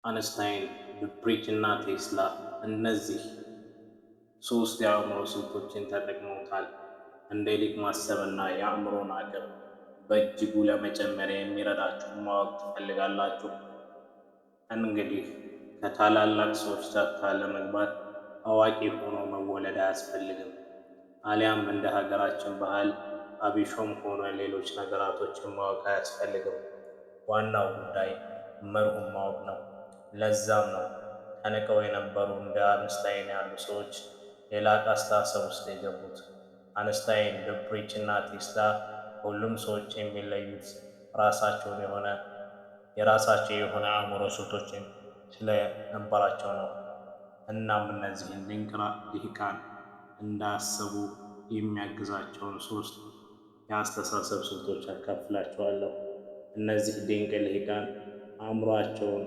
አንስታይን፣ ዱፕሪች እና ቴስላ እነዚህ ሶስት የአእምሮ ስልቶችን ተጠቅመውታል። እንደ ሊቅ ማሰብና የአእምሮን አቅም በእጅጉ ለመጨመር የሚረዳችሁን ማወቅ ትፈልጋላችሁ? እንግዲህ ከታላላቅ ሰዎች ተርታ ለመግባት አዋቂ ሆኖ መወለድ አያስፈልግም። አሊያም እንደ ሀገራችን ባህል አቢሾም ሆነ ሌሎች ነገራቶችን ማወቅ አያስፈልግም። ዋናው ጉዳይ መርሁን ማወቅ ነው። ለዛም ነው ተንቀው የነበሩ እንደ አንስታይን ያሉ ሰዎች የላቀ አስተሳሰብ ውስጥ የገቡት። አንስታይን፣ ዱፕሪች እና ቴስላ ሁሉም ሰዎች የሚለዩት የራሳቸው የሆነ አእምሮ ስልቶችን ስለነበራቸው ነው። እናም እነዚህን ድንቅ ልሂቃን እንዳያስቡ የሚያግዛቸውን ሶስት የአስተሳሰብ ስልቶች አካፍላቸዋለሁ። እነዚህ ድንቅ ልሂቃን አእምሯቸውን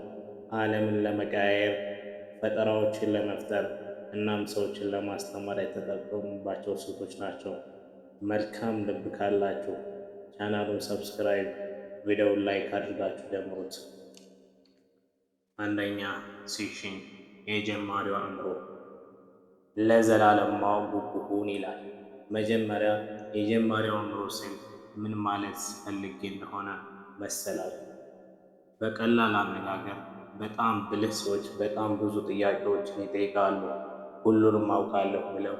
ዓለምን ለመቀያየር፣ ፈጠራዎችን ለመፍጠር እናም ሰዎችን ለማስተማር የተጠቀሙባቸው ስልቶች ናቸው። መልካም ልብ ካላችሁ ቻናሉን ሰብስክራይብ፣ ቪዲዮውን ላይክ አድርጋችሁ ጀምሩት። አንደኛ ሴክሽን የጀማሪው አእምሮ ለዘላለም ማወቅ ጉጉ ሁን ይላል። መጀመሪያ የጀማሪው አእምሮ ስል ምን ማለት ፈልጌ እንደሆነ መሰላችሁ? በቀላል አነጋገር በጣም ብልህ ሰዎች በጣም ብዙ ጥያቄዎችን ይጠይቃሉ። ሁሉንም አውቃለሁ ብለው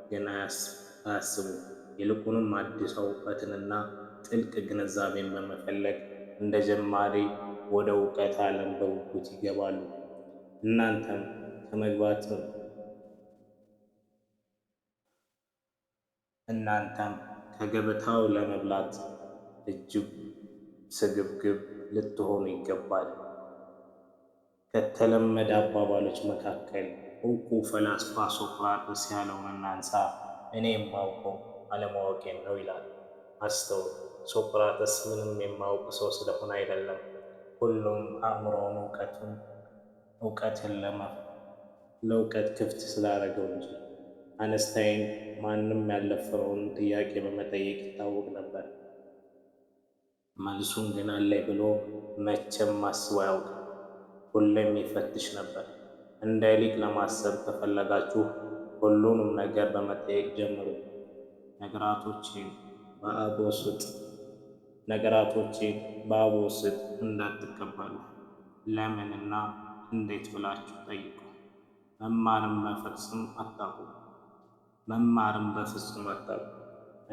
ግን አያስቡም። ይልቁንም አዲስ እውቀትንና ጥልቅ ግንዛቤን በመፈለግ እንደ ጀማሪ ወደ እውቀት ዓለም በጉጉት ይገባሉ። እናንተም ከገበታው ለመብላት እጅግ ስግብግብ ልትሆኑ ይገባል። ከተለመደ አባባሎች መካከል ዕውቁ ፈላስፋ ሶቅራጥስ ያለውን እናንሳ። እኔ የማውቀው አለማወቄን ነው ይላል። አስተውል፣ ሶቅራጥስ ምንም የማውቅ ሰው ስለሆነ አይደለም፣ ሁሉም አእምሮውን ለእውቀት ክፍት ስላደረገው እንጂ። አንስታይን ማንም ያልደፈረውን ጥያቄ በመጠየቅ ይታወቅ ነበር። መልሱን ግን አለኝ ብሎ መቼም አስቦ አያውቅም። ሁሌም ይፈትሽ ነበር። እንደ ሊቅ ለማሰብ ከፈለጋችሁ ሁሉንም ነገር በመጠየቅ ጀምሩ። ነገራቶችን በአቦ ስጥ እንዳትቀበሉ። ለምንና እንዴት ብላችሁ ጠይቁ። መማርን በፍጹም አታቁ።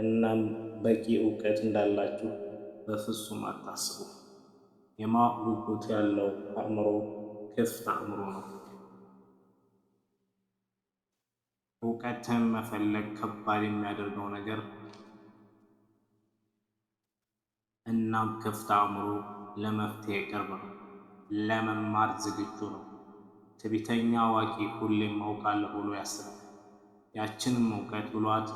እናም በቂ እውቀት እንዳላችሁ በፍጹም አታስቡ። የማወቅ ጉጉት ያለው አእምሮ ክፍት አእምሮ ነው። እውቀትን መፈለግ ከባድ የሚያደርገው ነገር እናም ክፍት አእምሮ ለመፍትሄ ቅርብ ነው። ለመማር ዝግጁ ነው። ትዕቢተኛ አዋቂ ሁሌም አውቃለሁ ብሎ ያስባል። ያችንም እውቀት ብሏት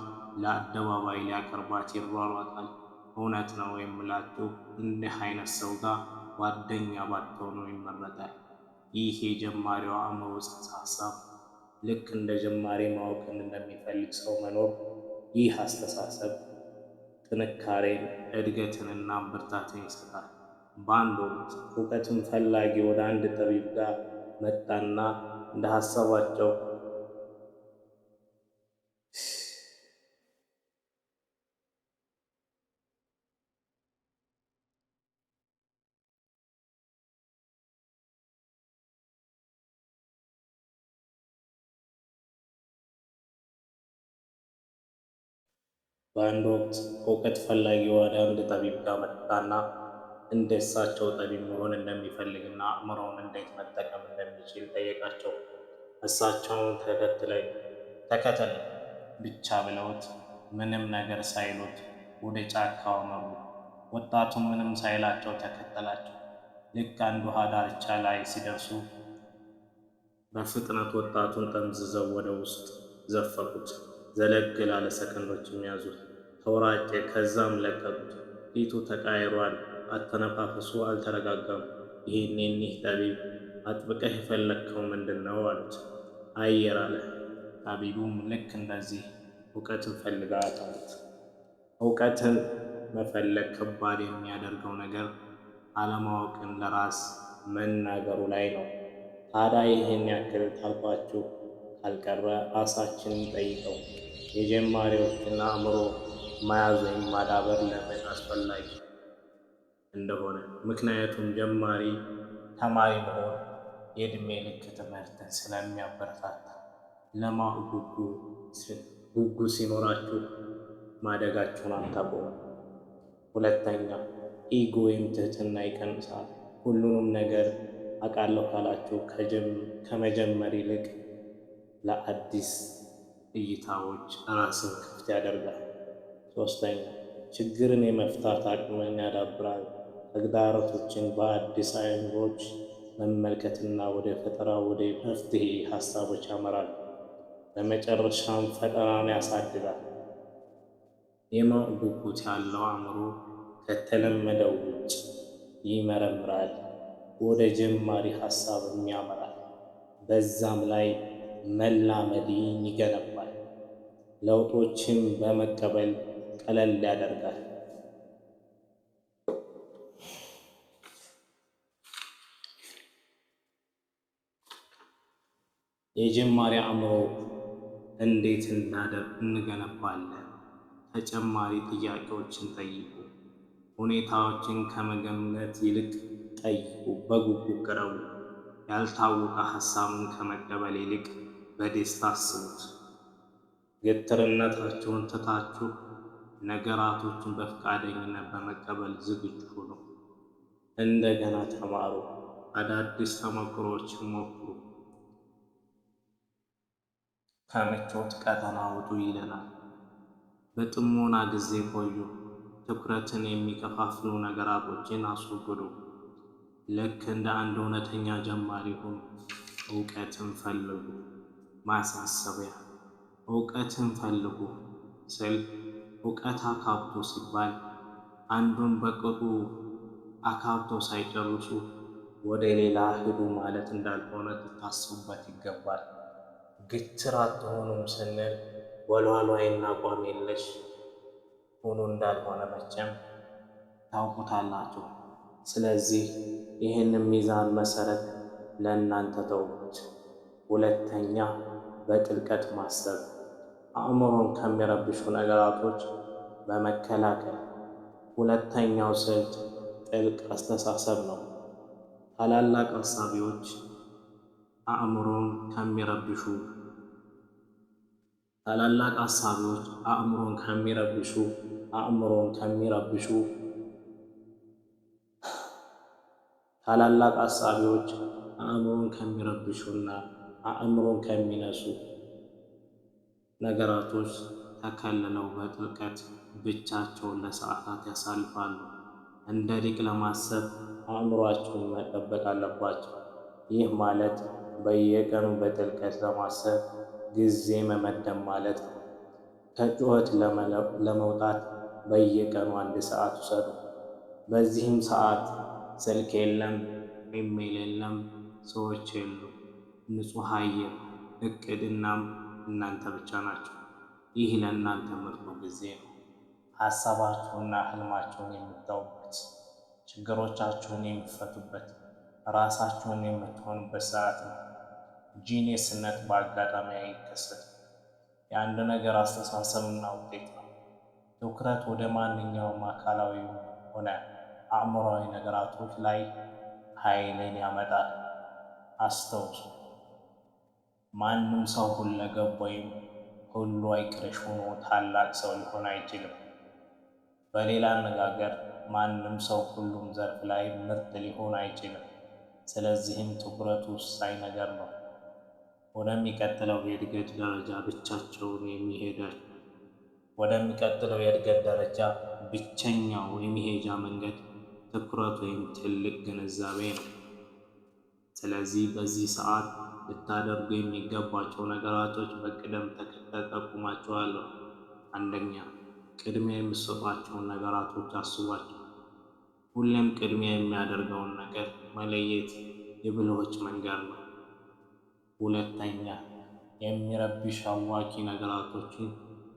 ለአደባባይ ሊያቀርባት ይሯሯጣል። እውነት ነው የምላችሁ እንዲህ አይነት ሰው ጋር ጓደኛ ባትሆኑ ይመረጣል። ይህ የጀማሪው አእምሮ ጽንሰ ሀሳብ ልክ እንደ ጀማሪ ማወቅን እንደሚፈልግ ሰው መኖር። ይህ አስተሳሰብ ጥንካሬን፣ እድገትንና ብርታትን ይሰጣል። በአንድ ወቅት እውቀትን ፈላጊ ወደ አንድ ጠቢብ ጋር መጣና እንደ ሀሳባቸው በአንድ ወቅት እውቀት ፈላጊ ወደ አንድ ጠቢብ ጋር መጣና እንደ እሳቸው ጠቢብ መሆን እንደሚፈልግና አእምሮውን እንዴት መጠቀም እንደሚችል ጠየቃቸው። እሳቸውን ተከተለኝ ብቻ ብለውት ምንም ነገር ሳይሉት ወደ ጫካው አመሩ። ወጣቱም ምንም ሳይላቸው ተከተላቸው። ልክ አንድ ውሃ ዳርቻ ላይ ሲደርሱ በፍጥነት ወጣቱን ጠምዝዘው ወደ ውስጥ ዘፈቁት። ዘለግ ላለ ሰከንዶችም ያዙት። ተወራጨ። ከዛም ለቀቁት። ፊቱ ተቃይሯል። አተነፋፈሱ አልተረጋጋም። ይህኔ እኒህ ጠቢብ አጥብቀህ የፈለግከው ምንድን ነው አሉት። አየር አለ። ጠቢቡም ልክ እንደዚህ እውቀትን ፈልገሃል አሉት። እውቀትን መፈለግ ከባድ የሚያደርገው ነገር አለማወቅን ለራስ መናገሩ ላይ ነው። ታዲያ ይህን ያክል ታልኳችሁ ካልቀረ ራሳችንን ጠይቀው የጀማሪዎችን አእምሮ መያዝ ወይም ማዳበር ለምን አስፈላጊ እንደሆነ። ምክንያቱም ጀማሪ ተማሪ መሆን የዕድሜ ልክ ትምህርትን ስለሚያበረታታ። ለማወቅ ጉጉ ሲኖራችሁ ማደጋችሁን አታቆሙ። ሁለተኛ፣ ኢጎ ወይም ትህትና ይቀንሳል። ሁሉንም ነገር አውቃለሁ ካላችሁ ከመጀመር ይልቅ ለአዲስ እይታዎች ራስን ክፍት ያደርጋል። ሶስተኛ፣ ችግርን የመፍታት አቅምን ያዳብራል። ተግዳሮቶችን በአዲስ አይኖች መመልከትና ወደ ፈጠራ ወደ መፍትሄ ሀሳቦች ያመራል። በመጨረሻም ፈጠራን ያሳድጋል። የማወቅ ጉጉት ያለው አእምሮ ከተለመደው ውጭ ይመረምራል፣ ወደ ጀማሪ ሀሳብም ያመራል። በዛም ላይ መላመድን ይገነባል፣ ለውጦችን በመቀበል ቀለል ያደርጋል። የጀማሪ አእምሮ እንዴት እንገነባለን? ተጨማሪ ጥያቄዎችን ጠይቁ። ሁኔታዎችን ከመገመት ይልቅ ጠይቁ፣ በጉጉት ቅረቡ። ያልታወቀ ሀሳብን ከመቀበል ይልቅ በደስታ አስቡት። ግትርነታችሁን ትታችሁ ነገራቶችን በፈቃደኝነት በመቀበል ዝግጁ ሁኑ። እንደገና ተማሩ፣ አዳዲስ ተሞክሮዎችን ሞክሩ። ከምቾት ቀጠና ውጡ ይለናል። በጥሞና ጊዜ ቆዩ። ትኩረትን የሚከፋፍሉ ነገራቶችን አስወግዱ። ልክ እንደ አንድ እውነተኛ ጀማሪ ሁኑ። እውቀትን ፈልጉ። ማሳሰቢያ፣ እውቀትን ፈልጉ ስል እውቀት አካብቶ ሲባል አንዱን በቅጡ አካብቶ ሳይጨርሱ ወደ ሌላ ሂዱ ማለት እንዳልሆነ ልታስቡበት ይገባል። ግትር አትሆኑም ስንል ወልዋሏይና አቋም የለሽ ሁኑ እንዳልሆነ መቼም ታውቁታላችሁ። ስለዚህ ይህንን ሚዛን መሰረት ለእናንተ ተውት። ሁለተኛ፣ በጥልቀት ማሰብ፣ አእምሮን ከሚረብሹ ነገራቶች በመከላከል። ሁለተኛው ስልት ጥልቅ አስተሳሰብ ነው። ታላላቅ ሀሳቢዎች አእምሮን ከሚረብሹ ታላላቅ ሀሳቢዎች አእምሮን ከሚረብሹና አእምሮን ከሚነሱ ነገራቶች ተከልለው በጥልቀት ብቻቸውን ለሰዓታት ያሳልፋሉ። እንደ ሊቅ ለማሰብ አእምሯቸውን መጠበቅ አለባቸው። ይህ ማለት በየቀኑ በጥልቀት ለማሰብ ጊዜ መመደብ ማለት ነው። ከጩኸት ለመውጣት በየቀኑ 1 ሰዓት ውሰዱ። በዚህም ሰዓት ስልክ የለም፣ ኢሜል የለም፣ ሰዎች የሉም፣ ንጹሕ አየር፣ እቅድናም እናንተ ብቻ ናቸው። ይህ ለእናንተ ምርጡ ጊዜ ነው። ሀሳባችሁንና ህልማችሁን የምታውቁበት፣ ችግሮቻችሁን የሚፈቱበት፣ ራሳችሁን የምትሆኑበት ሰዓት ነው። ጂኒየስነት በአጋጣሚ አይከሰትም። የአንድ ነገር አስተሳሰብና ውጤት ነው። ትኩረት ወደ ማንኛውም አካላዊ ሆነ አእምሯዊ ነገራቶች ላይ ኃይልን ያመጣል። አስተውሱ፣ ማንም ሰው ሁለገብ ወይም ሁሉ አይቅርሽ ሆኖ ታላቅ ሰው ሊሆን አይችልም። በሌላ አነጋገር ማንም ሰው ሁሉም ዘርፍ ላይ ምርጥ ሊሆን አይችልም። ስለዚህም ትኩረቱ ወሳኝ ነገር ነው። ወደሚቀጥለው የእድገት ደረጃ ብቸኛው የመሄጃ መንገድ ትኩረት ወይም ትልቅ ግንዛቤ ነው። ስለዚህ በዚህ ሰዓት ልታደርጉ የሚገባቸው ነገራቶች በቅደም ተከተል ጠቁማቸዋለሁ። አንደኛ፣ ቅድሚያ የምትሰጧቸውን ነገራቶች አስቧቸው። ሁሌም ቅድሚያ የሚያደርገውን ነገር መለየት የብልሆች መንገድ ነው። ሁለተኛ፣ የሚረብሽ አዋኪ ነገራቶችን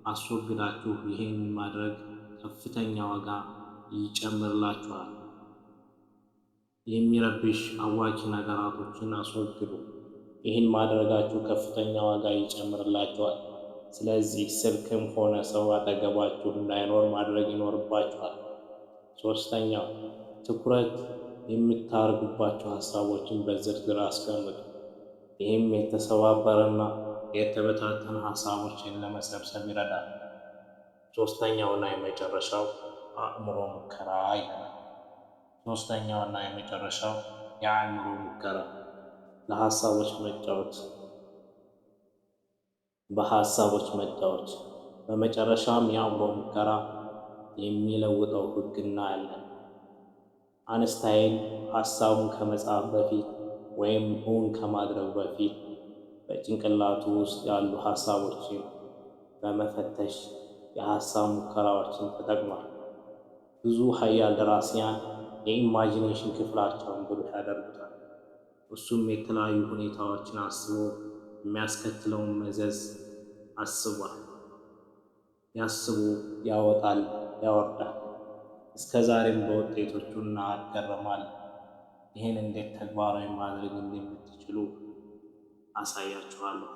አስወግዳችሁ ይህን ማድረግ ከፍተኛ ዋጋ ይጨምርላችኋል። የሚረብሽ አዋኪ ነገራቶችን አስወግዱ። ይህን ማድረጋችሁ ከፍተኛ ዋጋ ይጨምርላችኋል። ስለዚህ ስልክም ሆነ ሰው አጠገባችሁ እንዳይኖር ማድረግ ይኖርባችኋል። ሶስተኛው ትኩረት የምታደርጉባቸው ሀሳቦችን በዝርዝር አስቀምጡ። ይህም የተሰባበረና የተበታተኑ ሀሳቦችን ለመሰብሰብ ይረዳል። ሶስተኛውና የመጨረሻው አእምሮ ሙከራ ይሆናል። ሶስተኛውና የመጨረሻው የአእምሮ ሙከራ ለሀሳቦች መጫወት በሀሳቦች መጫወት። በመጨረሻም የአእምሮ ሙከራ የሚለውጠው ሕግ እናያለን። አንስታይን ሀሳቡን ከመጻፍ በፊት ወይም እውን ከማድረግ በፊት በጭንቅላቱ ውስጥ ያሉ ሀሳቦችን በመፈተሽ የሀሳብ ሙከራዎችን ተጠቅሟል። ብዙ ሀያል ደራሲያን የኢማጂኔሽን ክፍላቸውን ብሩህ ያደርጉታል። እሱም የተለያዩ ሁኔታዎችን አስቦ የሚያስከትለውን መዘዝ አስቧል። ያስቡ፣ ያወጣል፣ ያወርዳል። እስከ ዛሬም በውጤቶቹ እናገረማለን። ይህን እንዴት ተግባራዊ ማድረግ እንደምትችሉ አሳያችኋለሁ።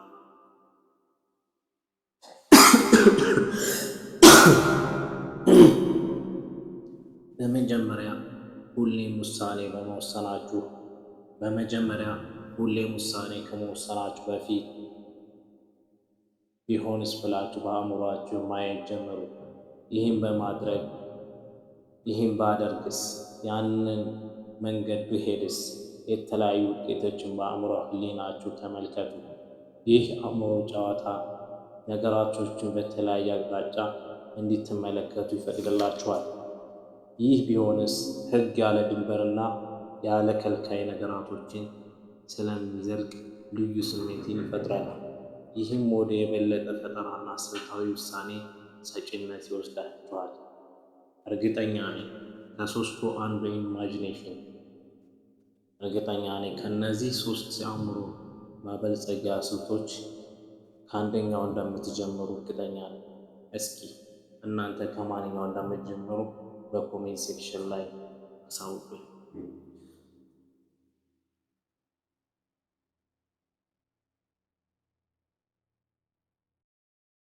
በመጀመሪያ ሁሌም ውሳኔ ከመወሰናችሁ በፊት ቢሆንስ ብላችሁ በአእምሯችሁ ማየት ጀምሩ። ይህም ባደርግስ፣ ያንን መንገድ ብሄድስ፣ የተለያዩ ውጤቶችን በአእምሮ ህሊናችሁ ተመልከቱ። ይህ አእምሮ ጨዋታ ነገራቶችን በተለያየ አቅጣጫ እንድትመለከቱ ይፈቅድላችኋል። ይህ ቢሆንስ ሕግ ያለ ድንበርና ያለ ከልካይ ነገራቶችን ስለሚዘልቅ ልዩ ስሜትን ይፈጥራል። ይህም ወደ የበለጠ ፈጠራና ስልታዊ ውሳኔ ሰጪነት ይወስዳችኋል። እርግጠኛ ነኝ ከሦስቱ አንዱ ኢማጂኔሽን። እርግጠኛ ነኝ ከእነዚህ ሦስት የአእምሮ ማበልጸጊያ ስልቶች ከአንደኛው እንደምትጀምሩ እርግጠኛ ነኝ። እስኪ እናንተ ከማንኛው እንደምትጀምሩ በኮሜንት ሴክሽን ላይ አሳውቁኝ።